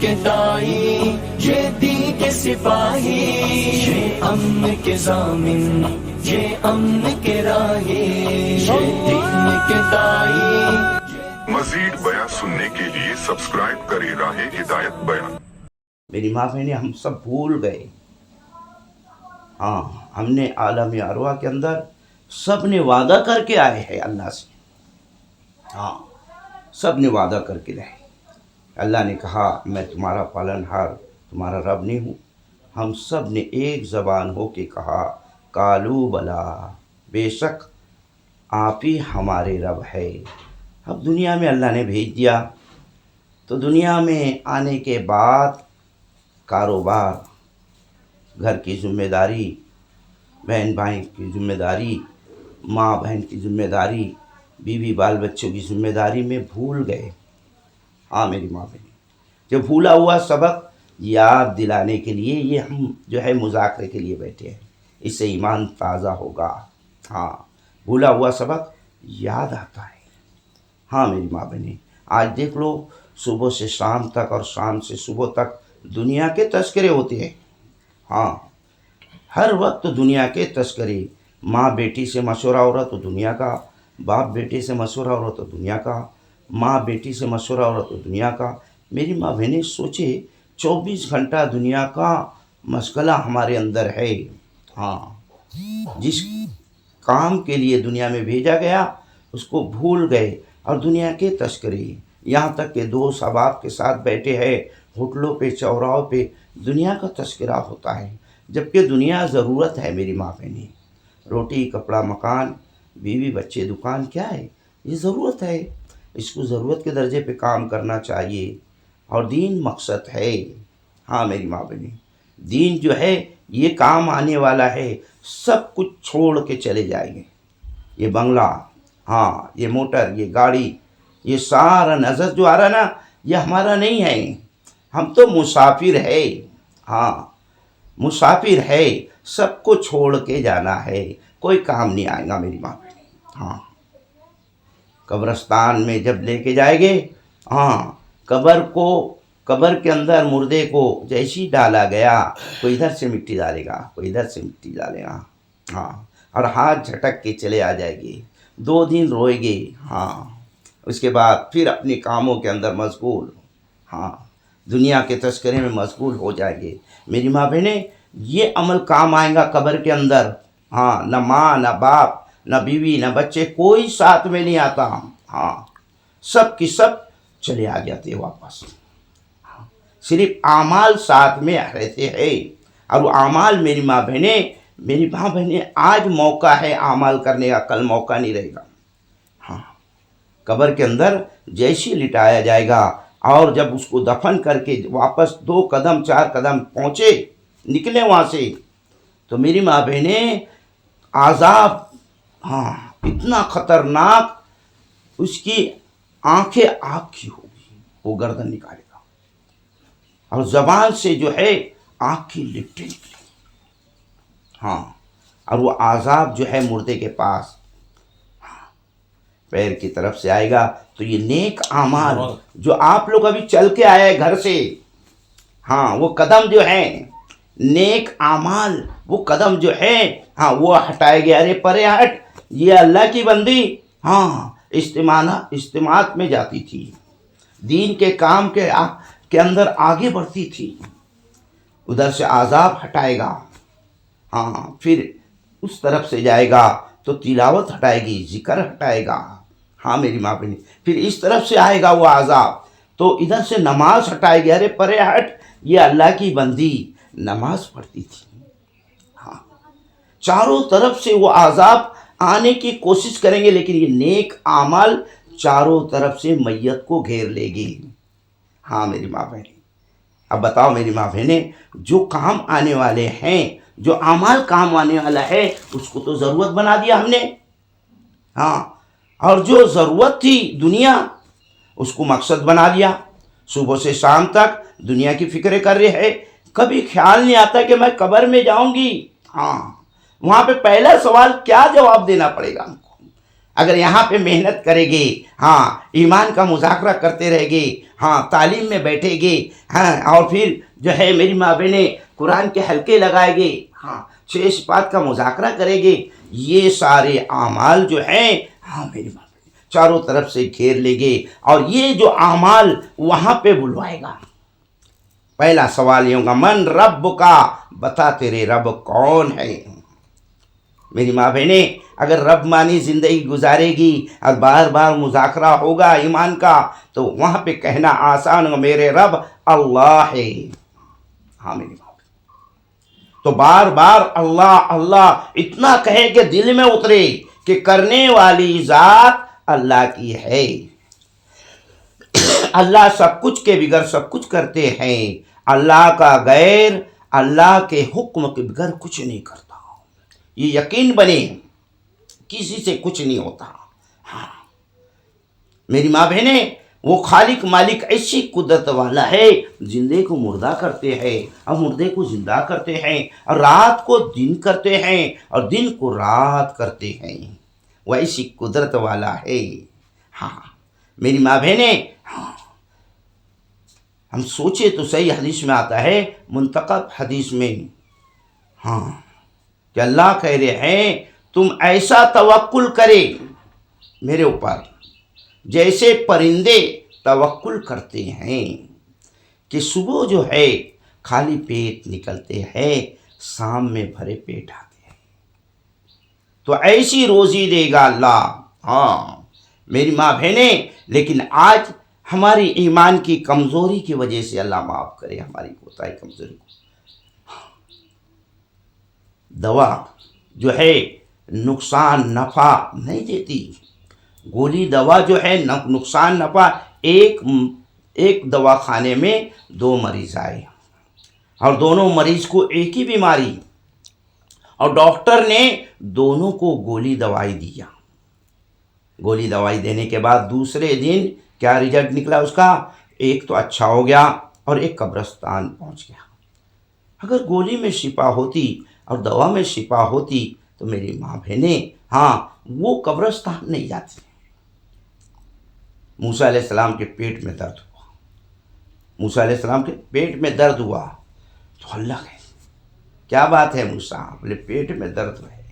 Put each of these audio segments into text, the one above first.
کے دائی، یہ دین کے سپاہی، یہ امن کے ضامن، یہ امن کے راہی، یہ دین کے دائی۔ مزید بیان سننے کے لیے سبسکرائب کریں راہ ہدایت بیان۔ میری ماں بہنیں، ہم سب بھول گئے۔ ہاں، ہم نے عالم ارواح کے اندر سب نے وعدہ کر کے آئے ہیں اللہ سے۔ ہاں، سب نے وعدہ کر کے رہے۔ اللہ نے کہا میں تمہارا پالنہار، تمہارا رب نہیں ہوں؟ ہم سب نے ایک زبان ہو کے کہا قالوا بلا، بے شک آپ ہی ہمارے رب ہے۔ اب دنیا میں اللہ نے بھیج دیا، تو دنیا میں آنے کے بعد کاروبار، گھر کی ذمہ داری، بہن بھائی کی ذمہ داری، ماں بہن کی ذمہ داری، بیوی بال بچوں کی ذمہ داری میں بھول گئے۔ ہاں میری ماں بہن، جو بھولا ہوا سبق یاد دلانے کے لیے یہ ہم جو ہے مذاکرے کے لیے بیٹھے ہیں، اس سے ایمان تازہ ہوگا۔ ہاں، بھولا ہوا سبق یاد آتا ہے۔ ہاں میری ماں بہنیں، آج دیکھ لو صبح سے شام تک اور شام سے صبح تک دنیا کے تذکرے ہوتے ہیں۔ ہاں، ہر وقت دنیا کے تذکرے، ماں بیٹی سے مشورہ ہو رہا تو دنیا کا، باپ بیٹے سے مشورہ ہو رہا تو دنیا کا، ماں بیٹی سے مشورہ ہو رہا تو دنیا کا۔ میری ماں بہنیں سوچے 24 گھنٹہ دنیا کا مشغلہ ہمارے اندر ہے۔ ہاں، جس کام کے لیے دنیا میں بھیجا گیا اس کو بھول گئے، اور دنیا کے تذکرے، یہاں تک کہ دوست احباب کے ساتھ بیٹھے ہیں ہوٹلوں پہ، چوراہوں پہ، دنیا کا تذکرہ ہوتا ہے، جبکہ دنیا ضرورت ہے میری ماں بہنیں۔ روٹی کپڑا مکان بیوی بچے دکان کیا ہے؟ یہ ضرورت ہے، اس کو ضرورت کے درجے پہ کام کرنا چاہیے، اور دین مقصد ہے۔ ہاں میری ماں بہنیں، دین جو ہے یہ کام آنے والا ہے، سب کچھ چھوڑ کے چلے جائیں گے۔ یہ بنگلہ، ہاں یہ موٹر، یہ گاڑی، یہ سارا نظر جو آ رہا نا، یہ ہمارا نہیں ہے، ہم تو مسافر ہے۔ ہاں مسافر ہے، سب کو چھوڑ کے جانا ہے، کوئی کام نہیں آئے گا میری ماں بہنیں۔ ہاں، قبرستان میں جب لے کے جائیں گے، ہاں قبر کے اندر مردے کو جیسی ڈالا گیا، کوئی ادھر سے مٹی ڈالے گا، کوئی ادھر سے مٹی ڈالے گا۔ ہاں، اور ہاتھ جھٹک کے چلے آ جائے گی، 2 دن روئے گے۔ ہاں، اس کے بعد پھر اپنے کاموں کے اندر مشغول، ہاں دنیا کے تذکرے میں مشغول ہو جائیں گے۔ میری ماں بہنیں، یہ عمل کام آئے گا قبر کے اندر۔ ہاں، نہ ماں نہ باپ نہ بیوی نہ بچے، کوئی ساتھ میں نہیں آتا۔ ہاں، سب کی سب چلے آ جاتے واپس، صرف اعمال ساتھ میں رہتے ہیں۔ اور وہ اعمال میری ماں بہنیں آج موقع ہے اعمال کرنے کا، کل موقع نہیں رہے گا۔ ہاں، قبر کے اندر جیسے لٹایا جائے گا، اور جب اس کو دفن کر کے واپس 2 قدم 4 قدم پہنچے، نکلے وہاں سے، تو میری ماں بہنیں عذاب، ہاں اتنا خطرناک، اس کی آنکھیں آگ کی ہوگی، وہ گردن نکالے گا، اور زبان سے جو ہے آگ کی لپٹیں نکلیں گی۔ ہاں، اور وہ عذاب جو ہے مردے کے پاس پیر کی طرف سے آئے گا، تو یہ نیک اعمال جو آپ لوگ ابھی چل کے آئے گھر سے، ہاں وہ قدم جو ہیں نیک اعمال، وہ قدم جو ہے، ہاں وہ ہٹائے گئے، ارے پرے ہٹ، یہ اللہ کی بندی، ہاں اجتماعات میں جاتی تھی، دین کے کام کے اندر آگے بڑھتی تھی، ادھر سے عذاب ہٹائے گا، ہاں پھر اس طرف سے جائے گا تو تلاوت ہٹائے گی، ذکر ہٹائے گا۔ ہاں میری ماں بہنی، پھر اس طرف سے آئے گا وہ عذاب، تو ادھر سے نماز ہٹائے گی، ارے پرے ہٹ، یہ اللہ کی بندی نماز پڑھتی تھی۔ ہاں، چاروں طرف سے وہ عذاب آنے کی کوشش کریں گے، لیکن یہ نیک اعمال چاروں طرف سے میت کو گھیر لے گی۔ ہاں میری ماں بہنیں، اب بتاؤ میری ماں بہنیں، جو کام آنے والے ہیں، جو اعمال کام آنے والا ہے، اس کو تو ضرورت بنا دیا ہم نے۔ ہاں، اور جو ضرورت تھی دنیا، اس کو مقصد بنا دیا۔ صبح سے شام تک دنیا کی فکریں کر رہے ہیں، کبھی خیال نہیں آتا کہ میں قبر میں جاؤں گی۔ ہاں، وہاں پہ پہلا سوال کیا جواب دینا پڑے گا ہم کو؟ اگر یہاں پہ محنت کرے گی، ہاں ایمان کا مذاکرہ کرتے رہے گی، ہاں تعلیم میں بیٹھے گی، ہاں اور پھر جو ہے میری ماں بہنیں قرآن کے حلقے لگائے گی، ہاں 6 صفات کا مذاکرہ کرے گی، یہ سارے اعمال جو ہیں ہاں میری ماں بہنیں چاروں طرف سے گھیر لے گے، اور یہ جو اعمال وہاں پہ بلوائے گا۔ پہلا سوال یہ ہوگا من رب کا، بتا تیرے رب کون ہے۔ میری ماں بہنیں اگر رب مانی زندگی گزارے گی اور بار بار مذاکرہ ہوگا ایمان کا، تو وہاں پہ کہنا آسان ہوگا میرے رب اللہ ہے۔ ہاں میری ماں بہنیں تو بار بار اللہ اللہ اتنا کہے کہ دل میں اترے کہ کرنے والی ذات اللہ کی ہے، اللہ سب کچھ کے بغیر سب کچھ کرتے ہیں، اللہ کا غیر اللہ کے حکم کے بغیر کچھ نہیں کرتا، یہ یقین بنے کسی سے کچھ نہیں ہوتا۔ ہاں میری ماں بہنیں وہ خالق مالک ایسی قدرت والا ہے، زندے کو مردہ کرتے ہیں اور مردے کو زندہ کرتے ہیں، اور رات کو دن کرتے ہیں اور دن کو رات کرتے ہیں، وہ ایسی قدرت والا ہے۔ ہاں میری ماں بہنیں ہاں ہم سوچے تو صحیح، حدیث میں آتا ہے منتخب حدیث میں ہاں کہ اللہ کہہ رہے ہیں تم ایسا توکل کرے میرے اوپر جیسے پرندے توکل کرتے ہیں کہ صبح جو ہے خالی پیٹ نکلتے ہیں، شام میں بھرے پیٹ آتے ہیں، تو ایسی روزی دے گا اللہ۔ ہاں میری ماں بہنیں لیکن آج ہماری ایمان کی کمزوری کی وجہ سے اللہ معاف کرے ہماری کوتاہی کمزوری کو، دوا جو ہے نقصان نفع نہیں دیتی، گولی دوا جو ہے نقصان نفع، ایک دوا خانے میں 2 مریض آئے اور دونوں مریض کو ایک ہی بیماری، اور ڈاکٹر نے دونوں کو گولی دوائی دیا، گولی دوائی دینے کے بعد دوسرے دن کیا رزلٹ نکلا اس کا، ایک تو اچھا ہو گیا اور ایک قبرستان پہنچ گیا۔ اگر گولی میں شفا ہوتی اور دوا میں شفا ہوتی تو میری ماں بہنیں ہاں وہ قبرستان نہیں جاتی۔ موسیٰ علیہ السلام کے پیٹ میں درد ہوا، موسیٰ علیہ السلام کے پیٹ میں درد ہوا تو اللہ کہے کیا بات ہے موسیٰ؟ بولے پیٹ میں درد ہے،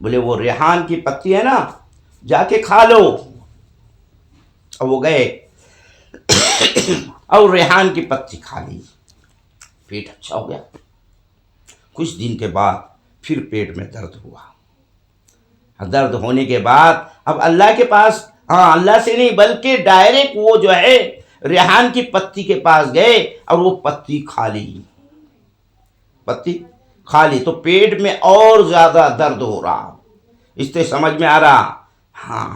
بولے وہ ریحان کی پتی ہے نا جا کے کھا لو، اور وہ گئے اور ریحان کی پتی کھا لی، پیٹ اچھا ہو گیا۔ کچھ دن کے بعد پھر پیٹ میں درد ہوا، درد ہونے کے بعد اب اللہ کے پاس، ہاں اللہ سے نہیں بلکہ ڈائریکٹ وہ جو ہے ریحان کی پتی کے پاس گئے اور وہ پتی کھا لی، پتی کھا لی تو پیٹ میں اور زیادہ درد ہو رہا۔ اس سے سمجھ میں آ رہا ہاں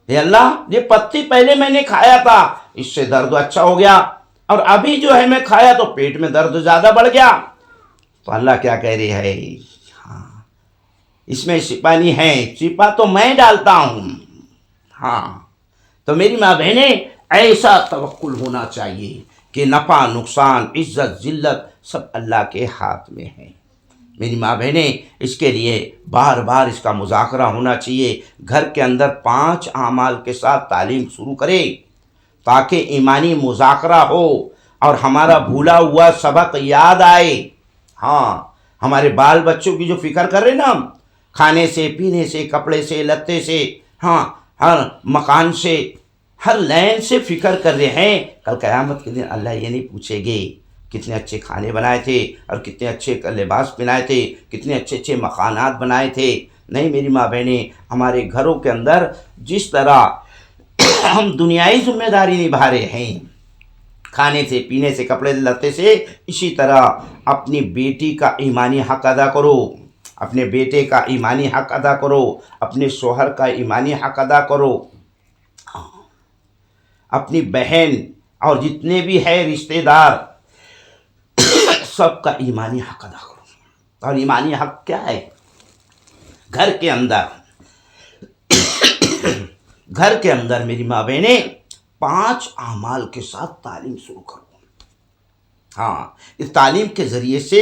اے اللہ یہ پتی پہلے میں نے کھایا تھا اس سے درد اچھا ہو گیا، اور ابھی جو ہے میں کھایا تو پیٹ میں درد زیادہ بڑھ گیا۔ تو اللہ کیا کہہ رہی ہے ہاں اس میں شفا نہیں ہے، شفا تو میں ڈالتا ہوں۔ ہاں تو میری ماں بہنیں ایسا توکل ہونا چاہیے کہ نفع نقصان عزت ذلت سب اللہ کے ہاتھ میں ہے۔ میری ماں بہنیں اس کے لیے بار بار اس کا مذاکرہ ہونا چاہیے، گھر کے اندر 5 اعمال کے ساتھ تعلیم شروع کرے تاکہ ایمانی مذاکرہ ہو اور ہمارا بھولا ہوا سبق یاد آئے۔ ہاں ہمارے بال بچوں کی جو فکر کر رہے نا ہم، کھانے سے پینے سے کپڑے سے لتے سے، ہاں ہر مکان سے ہر لین سے فکر کر رہے ہیں، کل قیامت کے دن اللہ یہ نہیں پوچھے گے کتنے اچھے کھانے بنائے تھے اور کتنے اچھے لباس پہنائے تھے، کتنے اچھے اچھے مکانات بنائے تھے۔ نہیں میری ماں بہنیں ہمارے گھروں کے اندر جس طرح ہم دنیائی ذمہ داری نبھا رہے ہیں کھانے سے پینے سے کپڑے لتے سے، اسی طرح اپنی بیٹی کا ایمانی حق ادا کرو، اپنے بیٹے کا ایمانی حق ادا کرو، اپنے شوہر کا ایمانی حق ادا کرو، اپنی بہن اور جتنے بھی ہے رشتہ دار سب کا ایمانی حق ادا کرو۔ اور ایمانی حق کیا ہے؟ گھر کے اندر میری ماں بہنیں 5 اعمال کے ساتھ تعلیم شروع کرو۔ ہاں اس تعلیم کے ذریعے سے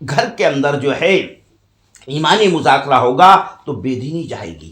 گھر کے اندر جو ہے ایمانی مذاکرہ ہوگا تو بے دینی جائے گی،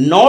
9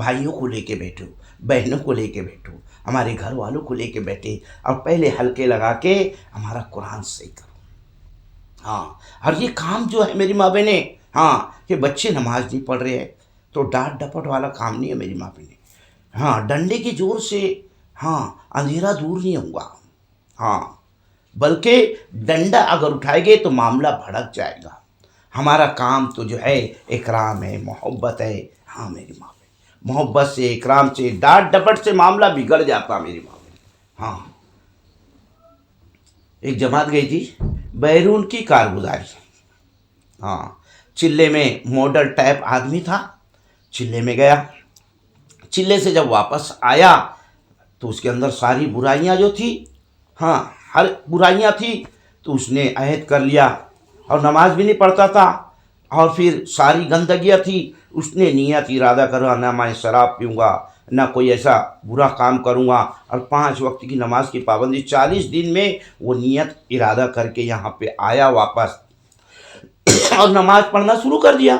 بھائیوں کو لے کے بیٹھو، بہنوں کو لے کے بیٹھو، ہمارے گھر والوں کو لے کے بیٹھے اور پہلے حلقے لگا کے ہمارا قرآن صحیح کرو۔ ہاں، اور یہ کام جو ہے میری ماں بہنیں، ہاں، کہ بچے نماز نہیں پڑھ رہے ہیں تو ڈانٹ ڈپٹ والا کام نہیں ہے میری ماں بہنیں۔ ہاں، ڈنڈے کے زور سے ہاں اندھیرا دور نہیں ہوگا، ہاں، بلکہ ڈنڈا اگر اٹھائے گے تو معاملہ بھڑک جائے گا۔ ہمارا کام تو جو ہے اکرام ہے، محبت ہے۔ ہاں میری ماں بہن، محبت سے، اکرام سے، ڈانٹ ڈپٹ سے معاملہ بگڑ جاتا میری ماں بہن۔ ہاں، ایک جماعت گئی تھی بیرون کی کارگزاری، ہاں، چلے میں ماڈل ٹائپ آدمی تھا، چلے میں گیا، چلے سے جب واپس آیا تو اس کے اندر ساری برائیاں جو تھی، ہاں ہر برائیاں تھی، تو اس نے عہد کر لیا اور نماز بھی نہیں پڑھتا تھا، اور پھر ساری گندگیاں تھی، اس نے نیت ارادہ کرا نہ میں شراب پیوں گا، نہ کوئی ایسا برا کام کروں گا، اور 5 وقت کی نماز کی پابندی 40 دن میں وہ نیت ارادہ کر کے یہاں پہ آیا واپس اور نماز پڑھنا شروع کر دیا۔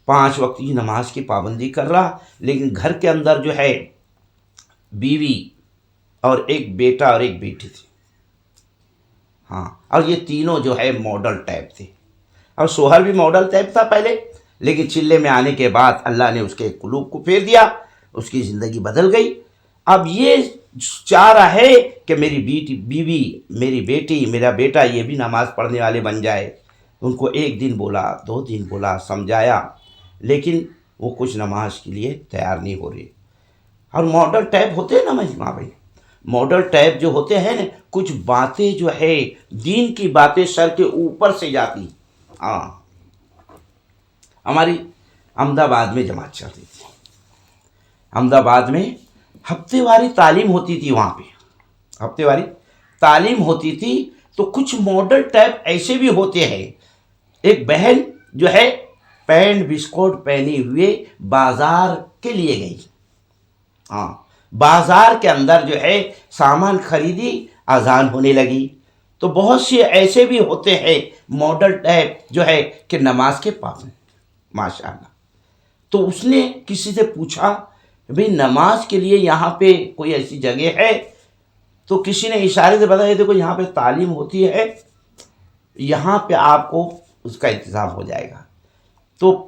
5 وقت کی نماز کی پابندی کر رہا، لیکن گھر کے اندر جو ہے بیوی اور ایک بیٹا اور ایک بیٹی تھی، ہاں، اور یہ تینوں جو ہے ماڈل ٹائپ تھے، اور شوہر بھی ماڈل ٹائپ تھا پہلے، لیکن چلے میں آنے کے بعد اللہ نے اس کے قلوب کو پھیر دیا، اس کی زندگی بدل گئی۔ اب یہ چاہ رہا ہے کہ میری بیوی، میری بیٹی، میرا بیٹا یہ بھی نماز پڑھنے والے بن جائے۔ ان کو 1 دن بولا، 2 دن بولا، سمجھایا، لیکن وہ کچھ نماز کے لیے تیار نہیں ہو رہے۔ اور ماڈل ٹائپ ہوتے ہیں نا میری ماں بھائی، ماڈل ٹائپ جو ہوتے ہیں نا، کچھ باتیں جو ہے دین کی باتیں سر کے اوپر سے جاتی۔ ہاں، ہماری احمد آباد میں جماعت چل رہی تھی، احمد آباد میں ہفتے واری تعلیم ہوتی تھی، وہاں پہ ہفتے واری تعلیم ہوتی تھی، تو کچھ ماڈل ٹائپ ایسے بھی ہوتے ہیں۔ ایک بہن جو ہے پینٹ بسکٹ پہنے ہوئے بازار کے لیے گئی، ہاں، بازار کے اندر جو ہے سامان خریدی، اذان ہونے لگی، تو بہت سے ایسے بھی ہوتے ہیں ماڈل ٹائپ جو ہے کہ نماز کے پابند، ماشاءاللہ۔ تو اس نے کسی سے پوچھا بھئی نماز کے لیے یہاں پہ کوئی ایسی جگہ ہے؟ تو کسی نے اشارے سے بتایا دیکھو یہاں پہ تعلیم ہوتی ہے، یہاں پہ آپ کو اس کا انتظام ہو جائے گا۔ تو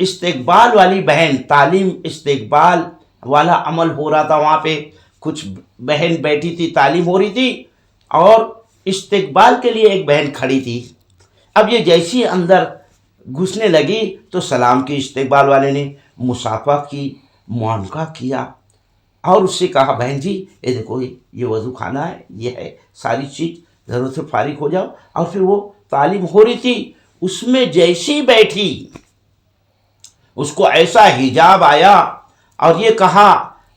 استقبال والی بہن، تعلیم استقبال والا عمل ہو رہا تھا وہاں پہ، کچھ بہن بیٹھی تھی، تعلیم ہو رہی تھی، اور استقبال کے لیے ایک بہن کھڑی تھی۔ اب یہ جیسی اندر گھسنے لگی تو سلام کی، استقبال والے نے مصافحہ کی، معانقہ کیا، اور اس سے کہا بہن جی یہ دیکھو یہ وضو خانہ ہے، یہ ہے ساری چیز، ضرورت سے فارغ ہو جاؤ۔ اور پھر وہ تعلیم ہو رہی تھی، اس میں جیسی بیٹھی اس کو ایسا حجاب آیا اور یہ کہا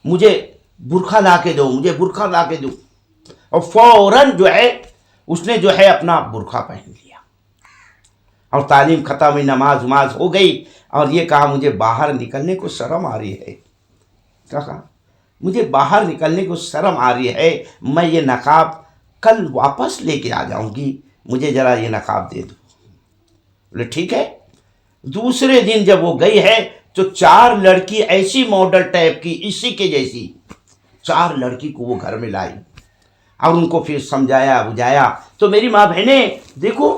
مجھے برقع لا کے دو، مجھے برقع لا کے دو، اور فوراً جو ہے اس نے جو ہے اپنا برقع پہن لیا، اور تعلیم ختم ہوئی، نماز ہو گئی، اور یہ کہا مجھے باہر نکلنے کو شرم آ رہی ہے، کہا مجھے باہر نکلنے کو شرم آ رہی ہے، میں یہ نقاب کل واپس لے کے آ جاؤں گی، مجھے ذرا یہ نقاب دے دو۔ بولے ٹھیک ہے۔ دوسرے دن جب وہ گئی ہے تو 4 لڑکی ایسی ماڈل ٹائپ کی، اسی کے جیسی 4 لڑکی کو وہ گھر میں لائی، اور ان کو پھر سمجھایا بجھایا۔ تو میری ماں بہنیں دیکھو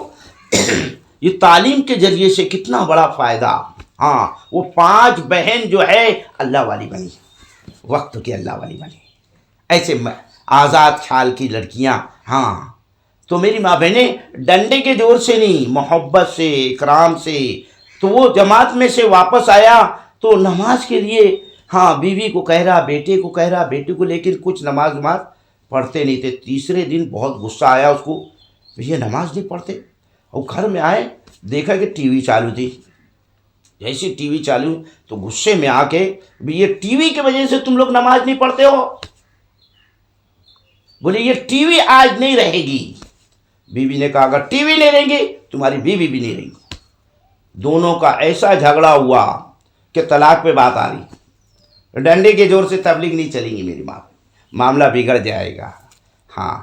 یہ تعلیم کے ذریعے سے کتنا بڑا فائدہ۔ ہاں، وہ 5 بہن جو ہے اللہ والی بنی، وقت کی اللہ والی بنی، ایسے آزاد خیال کی لڑکیاں۔ ہاں، تو میری ماں بہنیں ڈنڈے کے زور سے نہیں، محبت سے، اکرام سے۔ تو وہ جماعت میں سے واپس آیا تو نماز کے لیے، ہاں، بیوی کو کہہ رہا، بیٹے کو کہہ رہا، بیٹے کو، لیکن کچھ نماز پڑھتے نہیں تھے۔ تیسرے دن بہت غصہ آیا اس کو، یہ نماز نہیں پڑھتے، اور گھر میں آئے دیکھا کہ ٹی وی چالو تھی، جیسے ٹی وی چالو تو غصے میں آ کے یہ ٹی وی کی وجہ سے تم لوگ نماز نہیں پڑھتے ہو؟ بولے یہ ٹی وی آج نہیں رہے گی۔ بیوی نے کہا اگر ٹی وی نہیں رہیں گی تمہاری بیوی بھی نہیں رہیں گی۔ دونوں کا ایسا جھگڑا ہوا کہ طلاق پہ بات آ رہی، ڈنڈے کے زور سے تبلیغ نہیں چلیں گی میری ماں، معاملہ بگڑ جائے گا۔ ہاں،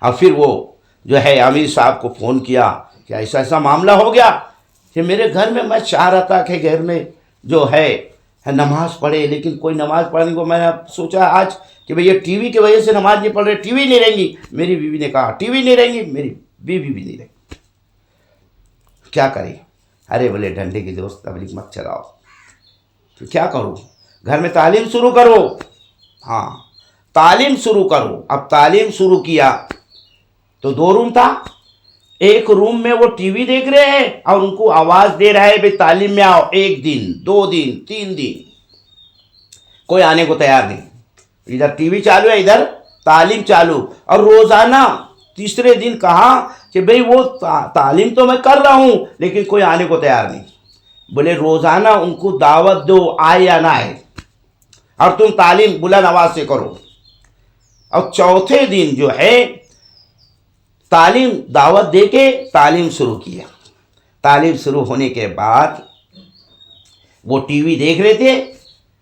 اور پھر وہ جو ہے امیر صاحب کو فون کیا کہ ایسا ایسا معاملہ ہو گیا کہ میرے گھر میں، میں چاہ رہا تھا کہ گھر میں جو ہے نماز پڑھے، لیکن کوئی نماز پڑھنے کو میں نے سوچا آج کہ بھئی یہ ٹی وی کی وجہ سے نماز نہیں پڑھ رہے، ٹی وی نہیں رہیں گی. میری بیوی نے کہا ٹی وی نہیں رہیں گی، میری بیوی بھی نہیں رہیں گی. کیا کریں؟ ارے بولے ڈنڈے کی دوست تبلیغ مت چلاؤ. تو کیا کروں؟ گھر میں تعلیم شروع کرو. ہاں تعلیم شروع کرو. اب تعلیم شروع کیا تو 2 روم تھا. ایک روم میں وہ ٹی وی دیکھ رہے ہیں اور ان کو آواز دے رہا ہے بھئی تعلیم میں آؤ. 1 دن 2 دن 3 دن کوئی آنے کو تیار نہیں. ادھر ٹی وی چالو ہے، ادھر تعلیم چالو. اور روزانہ تیسرے دن کہا کہ بھئی وہ تعلیم تو میں کر رہا ہوں لیکن کوئی آنے کو تیار نہیں. بولے روزانہ ان کو دعوت دو، آئے یا نہ آئے، اور تم تعلیم بلند آواز سے کرو. اور چوتھے دن جو ہے تعلیم دعوت دے کے تعلیم شروع کیا. تعلیم شروع ہونے کے بعد وہ ٹی وی دیکھ رہے تھے.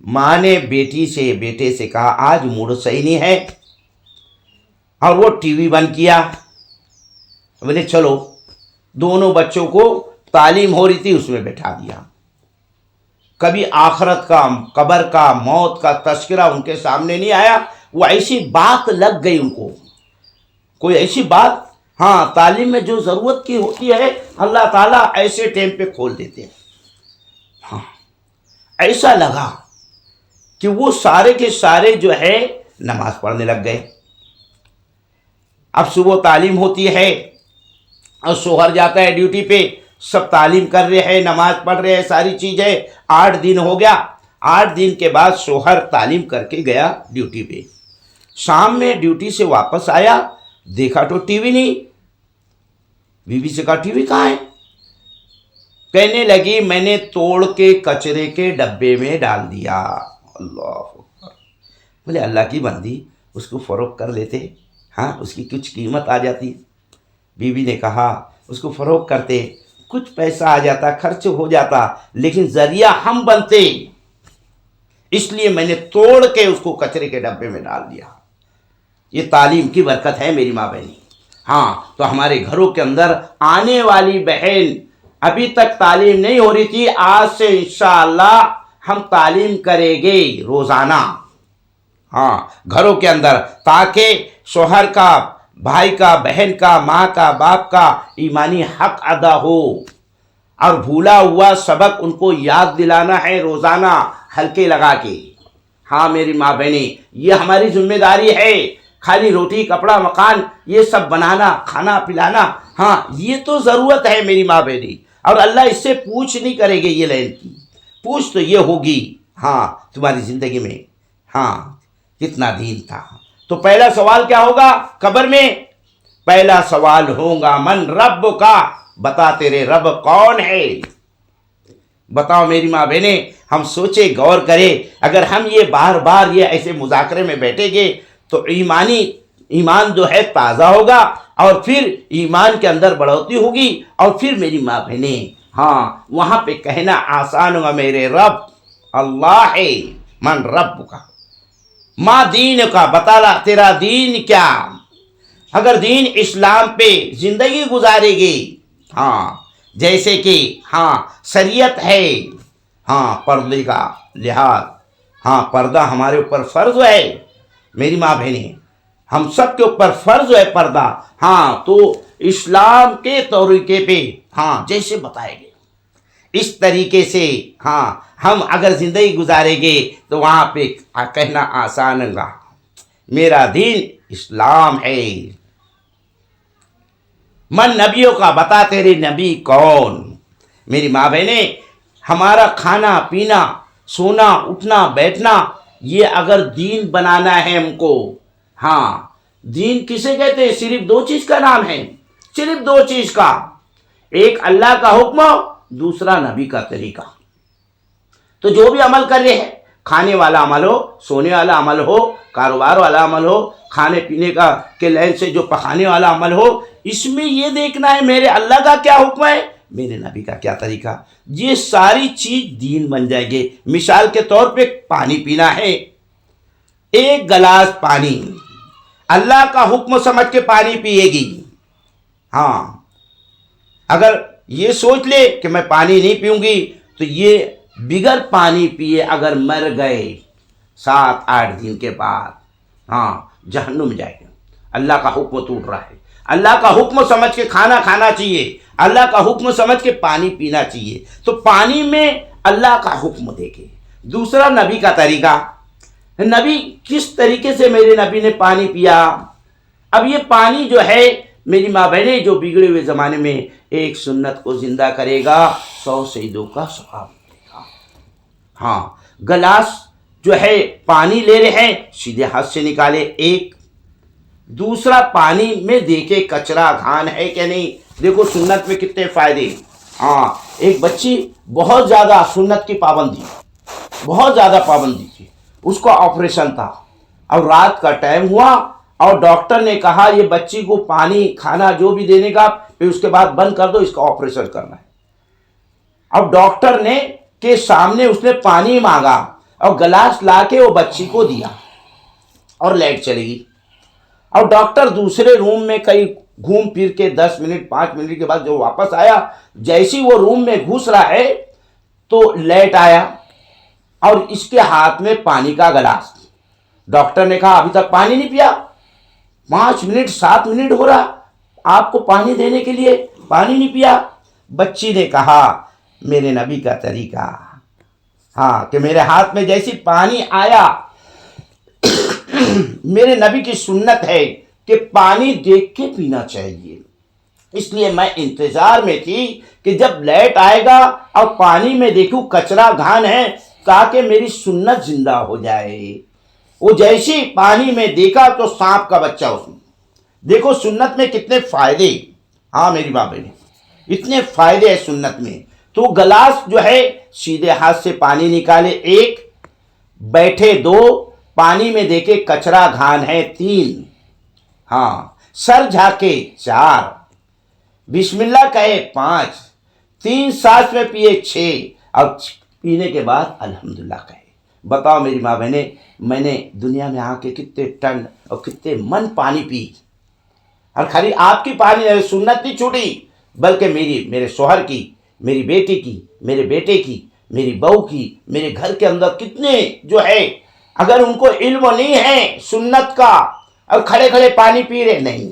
ماں نے بیٹے سے کہا آج موڈ صحیح نہیں ہے، اور وہ ٹی وی بند کیا. بولے چلو، دونوں بچوں کو تعلیم ہو رہی تھی اس میں بیٹھا دیا. کبھی آخرت کا، قبر کا، موت کا تذکرہ ان کے سامنے نہیں آیا. وہ ایسی بات لگ گئی ان کو، کوئی ایسی بات. ہاں تعلیم میں جو ضرورت کی ہوتی ہے اللہ تعالیٰ ایسے ٹائم پہ کھول دیتے ہیں. ہاں ایسا لگا کہ وہ سارے کے سارے جو ہے نماز پڑھنے لگ گئے. اب صبح تعلیم ہوتی ہے اور شوہر جاتا ہے ڈیوٹی پہ. سب تعلیم کر رہے ہیں، نماز پڑھ رہے ہیں، ساری چیزیں. 8 دن ہو گیا. 8 دن کے بعد شوہر تعلیم کر کے گیا ڈیوٹی پہ. شام میں ڈیوٹی سے واپس آیا، دیکھا تو ٹی وی نہیں. بیوی سے کہا ٹی وی کہاں ہے؟ کہنے لگی میں نے توڑ کے کچرے کے ڈبے میں ڈال دیا. اللہ اکبر. بولے اللہ کی بندی، اس کو فروخت کر لیتے، ہاں اس کی کچھ قیمت آ جاتی. بیوی نے کہا اس کو فروخت کرتے، کچھ پیسہ آ جاتا، خرچ ہو جاتا، لیکن ذریعہ ہم بنتے، اس لیے میں نے توڑ کے اس کو کچرے کے ڈبے میں ڈال دیا. یہ تعلیم کی برکت ہے میری ماں بہنی. ہاں تو ہمارے گھروں کے اندر آنے والی بہن ابھی تک تعلیم نہیں ہو رہی تھی، آج سے انشاءاللہ ہم تعلیم کریں گے روزانہ. ہاں گھروں کے اندر، تاکہ شوہر کا، بھائی کا، بہن کا، ماں کا، باپ کا ایمانی حق ادا ہو. اور بھولا ہوا سبق ان کو یاد دلانا ہے روزانہ ہلکے لگا کے. ہاں میری ماں بہنیں، یہ ہماری ذمہ داری ہے. خالی روٹی کپڑا مکان یہ سب بنانا، کھانا پلانا، ہاں یہ تو ضرورت ہے میری ماں بہنی. اور اللہ اس سے پوچھ نہیں کرے گے یہ لین کی. پوچھ تو یہ ہوگی ہاں تمہاری زندگی میں ہاں کتنا دین تھا. تو پہلا سوال کیا ہوگا قبر میں؟ پہلا سوال ہوگا من رب کا، بتا تیرے رب کون ہے. بتاؤ میری ماں بہنیں، ہم سوچے غور کرے. اگر ہم یہ بار بار یہ ایسے مذاکرے میں بیٹھیں گے تو ایمان جو ہے تازہ ہوگا، اور پھر ایمان کے اندر بڑھوتی ہوگی. اور پھر میری ماں بہنیں ہاں وہاں پہ کہنا آسان ہوگا میرے رب اللہ ہے. من رب کا، ماں دین کا، بتا لا تیرا دین کیا. اگر دین اسلام پہ زندگی گزارے گی، ہاں جیسے کہ ہاں شریعت ہے، ہاں پردے کا لحاظ، ہاں پردہ ہمارے اوپر فرض ہے میری ماں بہنیں، ہم سب کے اوپر فرض ہے پردہ. ہاں تو اسلام کے طریقے پہ ہاں جیسے بتائے گے اس طریقے سے ہاں ہم اگر زندگی گزاریں گے تو وہاں پہ کہنا آسان ہوگا میرا دین اسلام ہے. من نبیوں کا، بتا تیرے نبی کون. میری ماں بہنیں، ہمارا کھانا پینا، سونا اٹھنا بیٹھنا، یہ اگر دین بنانا ہے ہم کو. ہاں دین کسے کہتے ہیں؟ صرف 2 چیز کا نام ہے، صرف 2 چیز کا. ایک اللہ کا حکم، دوسرا نبی کا طریقہ. تو جو بھی عمل کر رہے ہیں، کھانے والا عمل ہو، سونے والا عمل ہو، کاروبار والا عمل ہو، کھانے پینے کا کے لین سے جو پکانے والا عمل ہو، اس میں یہ دیکھنا ہے میرے اللہ کا کیا حکم ہے، میرے نبی کا کیا طریقہ. یہ ساری چیز دین بن جائے گی. مثال کے طور پہ پانی پینا ہے، 1 گلاس پانی اللہ کا حکم سمجھ کے پانی پیے گی. ہاں اگر یہ سوچ لے کہ میں پانی نہیں پیوں گی تو یہ بغیر پانی پیے اگر مر گئے 7-8 دن کے بعد، ہاں جہنم جائے گا۔ اللہ کا حکم ٹوٹ رہا ہے، اللہ کا حکم سمجھ کے کھانا کھانا چاہیے، اللہ کا حکم سمجھ کے پانی پینا چاہیے۔ تو پانی میں اللہ کا حکم دیکھے۔ دوسرا نبی کا طریقہ، نبی کس طریقے سے میرے نبی نے پانی پیا۔ اب یہ پانی جو ہے میری ماں بہنیں، جو بگڑے ہوئے زمانے میں ایک سنت کو زندہ کرے گا 100 شہیدوں کا ثواب ملے گا۔ ہاں گلاس جو ہے پانی لے رہے ہیں، سیدھے ہاتھ سے نکالے ایک، دوسرا پانی میں دیکھے کچرا گھان ہے کہ نہیں۔ دیکھو سنت میں کتنے فائدے۔ ہاں ایک بچی بہت زیادہ سنت کی پابندی، بہت زیادہ پابندی تھی، اس کو آپریشن تھا، اب رات کا ٹائم ہوا اور ڈاکٹر نے کہا یہ بچی کو پانی کھانا جو بھی دینے کا پھر اس کے بعد بند کر دو، اس کا آپریشن کرنا ہے۔ اب ڈاکٹر نے کے سامنے اس نے پانی مانگا اور گلاس لا کے وہ بچی کو دیا اور لائٹ چلی گئی۔ اور ڈاکٹر دوسرے روم میں کئی گھوم پھر کے 10 منٹ 5 منٹ کے بعد جو واپس آیا، جیسی وہ روم میں گھس رہا ہے تو لائٹ آیا اور اس کے ہاتھ میں پانی کا گلاس۔ ڈاکٹر نے کہا ابھی تک پانی نہیں پیا، 5 منٹ 7 منٹ ہو رہا آپ کو پانی دینے کے لیے، پانی نہیں پیا۔ بچی نے کہا میرے نبی کا طریقہ، ہاں کہ میرے ہاتھ میں جیسی پانی آیا، میرے نبی کی سنت ہے کہ پانی دیکھ کے پینا چاہیے، اس لیے میں انتظار میں تھی کہ جب لائٹ آئے گا اور پانی میں دیکھوں کچرا گھان ہے تاکہ میری سنت زندہ ہو جائے۔ وہ جیسی پانی میں دیکھا تو سانپ کا بچہ اس میں۔ دیکھو سنت میں کتنے فائدے، ہاں میری ماں بہنیں اتنے فائدے ہیں سنت میں۔ تو گلاس جو ہے سیدھے ہاتھ سے پانی نکالے ایک، بیٹھے 2، پانی میں دیکھے کچرا گھان ہے 3، ہاں سر جھانکے 4، بسم اللہ کہے 5، 3 سانس میں پیے 6، اور پینے کے بعد الحمدللہ کہے۔ بتاؤ میری ماں بہنیں، میں نے دنیا میں آ کے کتنے ٹن اور کتنے من پانی پی، اور خالی آپ کی پانی سنت نہیں چھوٹی بلکہ میرے شوہر کی، میری بیٹی کی، میرے بیٹے کی، میری بہو کی، میرے گھر کے اندر کتنے جو ہے اگر ان کو علم نہیں ہے سنت کا اور کھڑے کھڑے پانی پی رہے نہیں،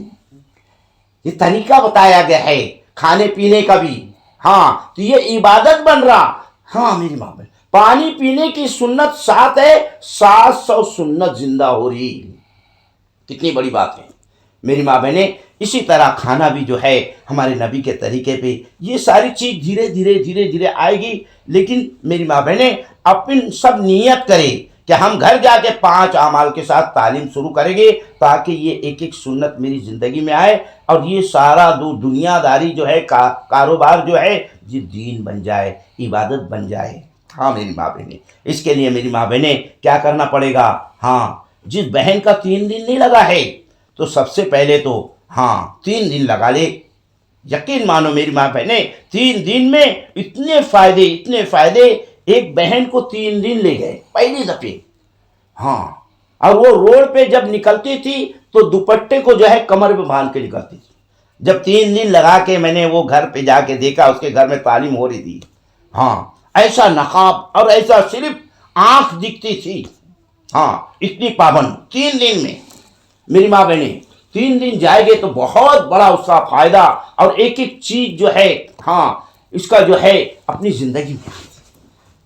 یہ طریقہ بتایا گیا ہے کھانے پینے کا بھی، ہاں تو یہ عبادت بن رہا۔ ہاں میری ماں بہن پانی پینے کی سنت 7 ہے، 700 سنت زندہ ہو رہی، کتنی بڑی بات ہے میری ماں بہنیں۔ اسی طرح کھانا بھی جو ہے ہمارے نبی کے طریقے پہ، یہ ساری چیز دھیرے دھیرے آئے گی، لیکن میری ماں بہنیں اپن سب نیت کرے کہ ہم گھر جا کے 5 اعمال کے ساتھ تعلیم شروع کریں گے تاکہ یہ ایک سنت میری زندگی میں آئے اور یہ سارا دنیا داری جو ہے کاروبار جو ہے یہ دین بن جائے، عبادت بن جائے۔ ہاں میری ماں بہنیں اس کے لیے میری ماں بہنیں کیا کرنا پڑے گا؟ ہاں جس بہن کا 3 دن نہیں لگا ہے تو سب سے پہلے تو 3 دن لگا لے۔ یقین مانو میری ماں بہنیں 3 دن میں اتنے فائدے، ایک بہن کو 3 دن لے گئے پہلی دفعہ، ہاں اور وہ روڈ پہ جب نکلتی تھی تو دوپٹے کو جو ہے کمر پہ باندھ کے نکلتی تھی۔ جب 3 دن لگا کے میں نے وہ گھر پہ جا کے دیکھا، اس کے گھر میں تعلیم ہو رہی تھی، ہاں ایسا نقاب اور ایسا صرف آنکھ دکھتی تھی، ہاں اتنی پابند 3 دن میں۔ میری ماں بہنیں 3 دن جائے گے تو بہت بڑا اس کا فائدہ اور ایک چیز جو ہے ہاں اس کا جو ہے اپنی زندگی میں۔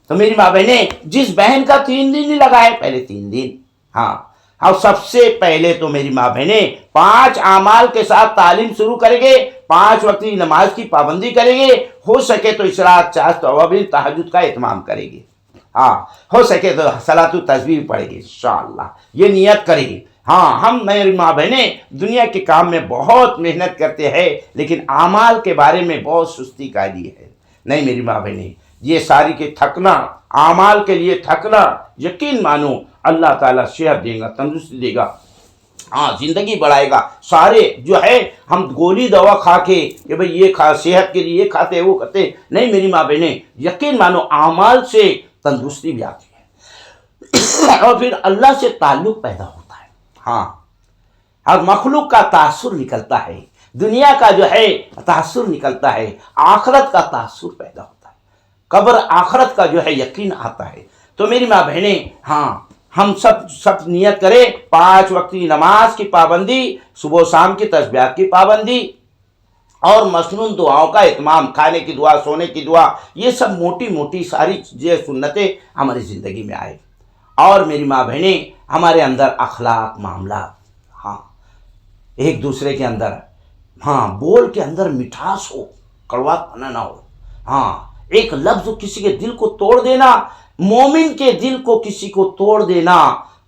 تو میری ماں بہنیں جس بہن کا 3 دن نہیں لگا ہے پہلے 3 دن، ہاں اور سب سے پہلے تو میری ماں بہنیں 5 اعمال کے ساتھ تعلیم شروع کریں گے، 5 وقت کی نماز کی پابندی کریں گے، ہو سکے تو اشراق چاشت توابین تہجد کا اہتمام کریں گے، ہاں ہو سکے تو صلاۃ التسبیح پڑھیں گے انشاءاللہ، یہ نیت کریں گے۔ ہاں ہم میری ماں بہنیں دنیا کے کام میں بہت محنت کرتے ہیں لیکن اعمال کے بارے میں بہت سستی کا لی ہے۔ نہیں میری ماں بہنیں یہ ساری کے تھکنا، اعمال کے لیے تھکنا، یقین مانو اللہ تعالیٰ صحت دے گا، تندرستی دے گا، ہاں زندگی بڑھائے گا۔ سارے جو ہے ہم گولی دوا کھا کے کہ بھئی یہ کھا صحت کے لیے یہ کھاتے وہ کھاتے، نہیں میری ماں بہنیں یقین مانو اعمال سے تندرستی بھی آتی ہے اور پھر اللہ سے تعلق پیدا ہوتا ہے، ہاں اور مخلوق کا تاثر نکلتا ہے، دنیا کا جو ہے تاثر نکلتا ہے، آخرت کا تاثر پیدا ہوتا ہے۔ قبر آخرت کا جو ہے یقین آتا ہے۔ تو میری ماں بہنیں، ہاں ہم سب نیت کریں 5 وقت کی نماز کی پابندی، صبح و شام کی تسبیحات کی پابندی اور مسنون دعاؤں کا اہتمام، کھانے کی دعا، سونے کی دعا، یہ سب موٹی موٹی ساری چیزیں سنتیں ہماری زندگی میں آئے۔ اور میری ماں بہنیں، ہمارے اندر اخلاق، معاملات، ہاں ایک دوسرے کے اندر، ہاں بول کے اندر مٹھاس ہو، کڑوا پنا نہ ہو۔ ہاں ایک لفظ کسی کے دل کو توڑ دینا، مومن کے دل کو کسی کو توڑ دینا،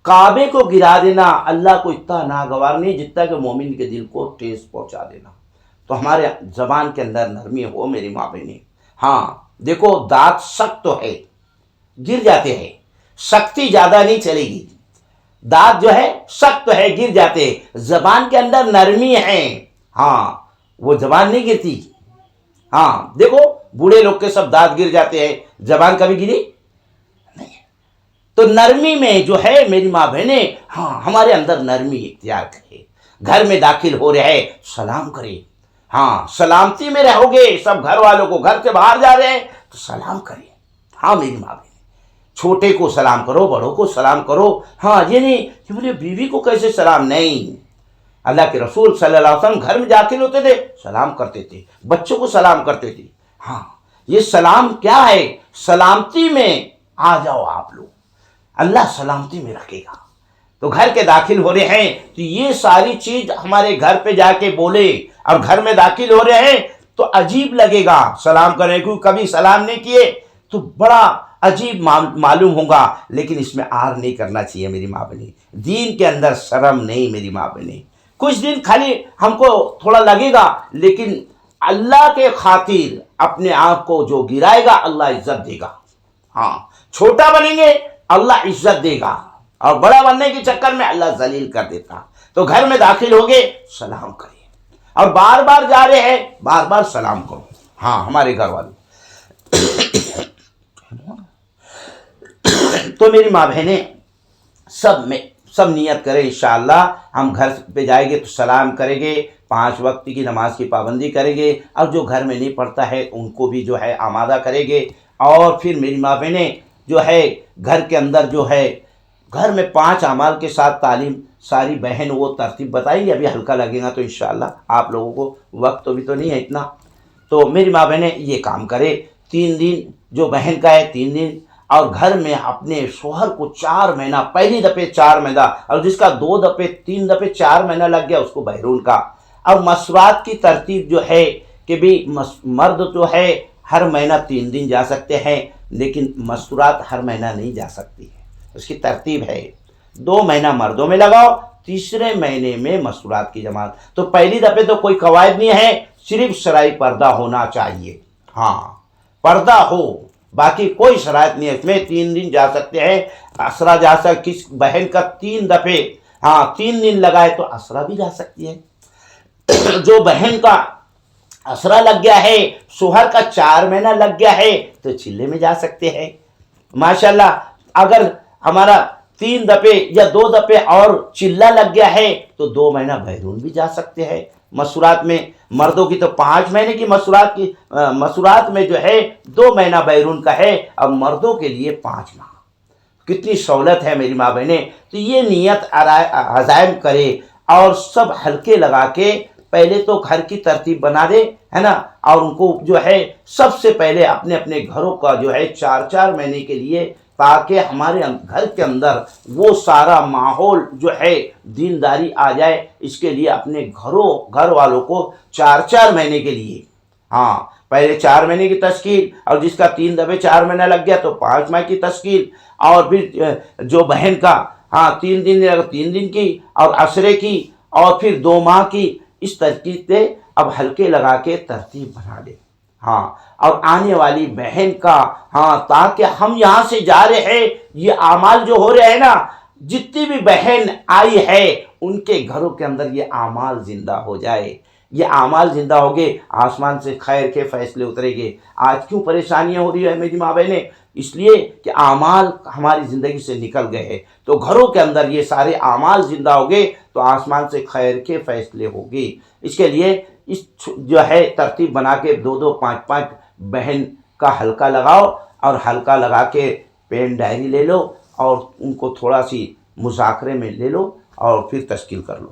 کعبے کو گرا دینا اللہ کو اتنا ناگوار نہیں جتنا کہ مومن کے دل کو ٹھیس پہنچا دینا۔ تو ہمارے زبان کے اندر نرمی ہو میری ماں بہنیں۔ ہاں دیکھو دانت سخت تو ہے، گر جاتے ہیں، سختی زیادہ نہیں چلے گی، دانت جو ہے سخت ہے، گر جاتے ہیں، زبان کے اندر نرمی ہے، ہاں وہ زبان نہیں گرتی۔ ہاں دیکھو بوڑھے لوگ کے سب دانت گر جاتے ہیں، زبان کبھی گری نہیں۔ تو نرمی میں جو ہے میری ماں بہنیں، ہاں ہمارے اندر نرمی اختیار کرے۔ گھر میں داخل ہو رہے ہیں سلام کرے، ہاں سلامتی میں رہو گے، سب گھر والوں کو، گھر سے باہر جا رہے ہیں تو سلام کرے۔ ہاں میری ماں بہنیں، چھوٹے کو سلام کرو، بڑوں کو سلام کرو۔ ہاں یہ نہیں کہ مجھے بیوی کو کیسے سلام، نہیں، اللہ کے رسول صلی اللہ علیہ وسلم گھر میں داخل ہوتے تھے سلام کرتے تھے، بچوں کو سلام کرتے تھے۔ ہاں یہ سلام کیا ہے؟ سلامتی میں آ جاؤ آپ لوگ، اللہ سلامتی میں رکھے گا۔ تو گھر کے داخل ہو رہے ہیں تو یہ ساری چیز ہمارے گھر پہ جا کے بولے، اور گھر میں داخل ہو رہے ہیں تو عجیب لگے گا سلام کرنے کو، کبھی سلام نہیں کیے تو بڑا عجیب معلوم ہوگا، لیکن اس میں آر نہیں کرنا چاہیے میری ماں بہنیں۔ دین کے اندر شرم نہیں میری ماں بہنیں۔ کچھ دن خالی ہم کو تھوڑا لگے گا، لیکن اللہ کے خاطر اپنے آپ کو جو گرائے گا اللہ عزت دے گا۔ ہاں چھوٹا بنیں گے اللہ عزت دے گا، اور بڑا بننے کے چکر میں اللہ ذلیل کر دیتا۔ تو گھر میں داخل ہوگے سلام کریے، اور بار بار جا رہے ہیں بار بار سلام کرو۔ ہاں ہمارے گھر والوں تو میری ماں بہنیں، سب نیت کریں انشاءاللہ ہم گھر پہ جائیں گے تو سلام کریں گے، 5 وقت کی نماز کی پابندی کریں گے، اور جو گھر میں نہیں پڑھتا ہے ان کو بھی جو ہے آمادہ کریں گے۔ اور پھر میری ماں بہنیں جو ہے گھر کے اندر جو ہے گھر میں 5 اعمال کے ساتھ تعلیم ساری بہن وہ ترتیب بتائیں گے، ابھی ہلکا لگے گا تو انشاءاللہ آپ لوگوں کو وقت تو بھی تو نہیں ہے اتنا۔ تو میری ماں بہنیں یہ کام کرے، 3 دن جو بہن کا ہے 3 دن، اور گھر میں اپنے شوہر کو 4 مہینہ، پہلی دفعے 4 مہینہ، اور جس کا 2 دفعے 3 دفعے 4 مہینہ لگ گیا اس کو بیرون کا۔ اور مسورات کی ترتیب جو ہے کہ بھی مرد جو ہے ہر مہینہ 3 دن جا سکتے ہیں، لیکن مسورات ہر مہینہ نہیں جا سکتی ہے، اس کی ترتیب ہے 2 مہینہ مردوں میں لگاؤ، تیسرے مہینے میں مسورات کی جماعت۔ تو پہلی دفعے تو کوئی قواعد نہیں ہے، صرف شرعی پردہ ہونا چاہیے، ہاں پردہ ہو، باقی کوئی شرائط نہیں ہے اس میں۔ 3 دن جا سکتے ہیں، اسرا جا سکتے، کس بہن کا 3 دفعے 3 دن لگائے تو اسرا بھی جا سکتی ہے۔ جو بہن کا اسرا لگ گیا ہے، شوہر کا 4 مہینہ لگ گیا ہے تو چلے میں جا سکتے ہیں ماشاءاللہ۔ اگر ہمارا 3 دفعے یا 2 دفعے اور چلہ لگ گیا ہے تو 2 مہینہ بیرون بھی جا سکتے ہیں۔ مسورات میں مردوں کی تو 5 مہینے کی مسورات میں جو ہے 2 مہینہ بیرون کا ہے، اور مردوں کے لیے 5 ماہ۔ کتنی سہولت ہے میری ماں بہنیں۔ تو یہ نیت عزائم کرے، اور سب ہلکے لگا کے پہلے تو گھر کی ترتیب بنا دے، ہے نا، اور ان کو جو ہے سب سے پہلے اپنے اپنے گھروں کا جو ہے 4 مہینے کے لیے، تاکہ ہمارے گھر کے اندر وہ سارا ماحول جو ہے دینداری آ جائے، اس کے لیے اپنے گھر والوں کو 4 مہینے کے لیے، ہاں پہلے 4 مہینے کی تشکیل، اور جس کا 3 دفعے 4 مہینہ لگ گیا تو 5 ماہ کی تشکیل، اور پھر جو بہن کا 3 دن 3 دن کی، اور عشرے کی، اور پھر 2 ماہ کی، اس ترتیب سے اب ہلکے لگا کے ترتیب بنا لے۔ ہاں اور آنے والی بہن کا، ہاں تاکہ ہم یہاں سے جا رہے ہیں، یہ اعمال جو ہو رہے ہیں نا، جتنی بھی بہن آئی ہے ان کے گھروں کے اندر یہ اعمال زندہ ہو جائے، یہ اعمال زندہ ہو گئے، آسمان سے خیر کے فیصلے اترے گے۔ آج کیوں پریشانیاں ہو رہی ہے میری ماں بہنیں؟ اس لیے کہ اعمال ہماری زندگی سے نکل گئے ہیں، تو گھروں کے اندر یہ سارے اعمال زندہ ہو گئے تو آسمان سے خیر کے فیصلے ہو گئے۔ اس کے لیے اس جو ہے ترتیب بنا کے 2 5 بہن کا حلقہ لگاؤ اور حلقہ لگا کے پین ڈائری لے لو اور ان کو تھوڑا سی مذاکرے میں لے لو اور پھر تشکیل کر لو.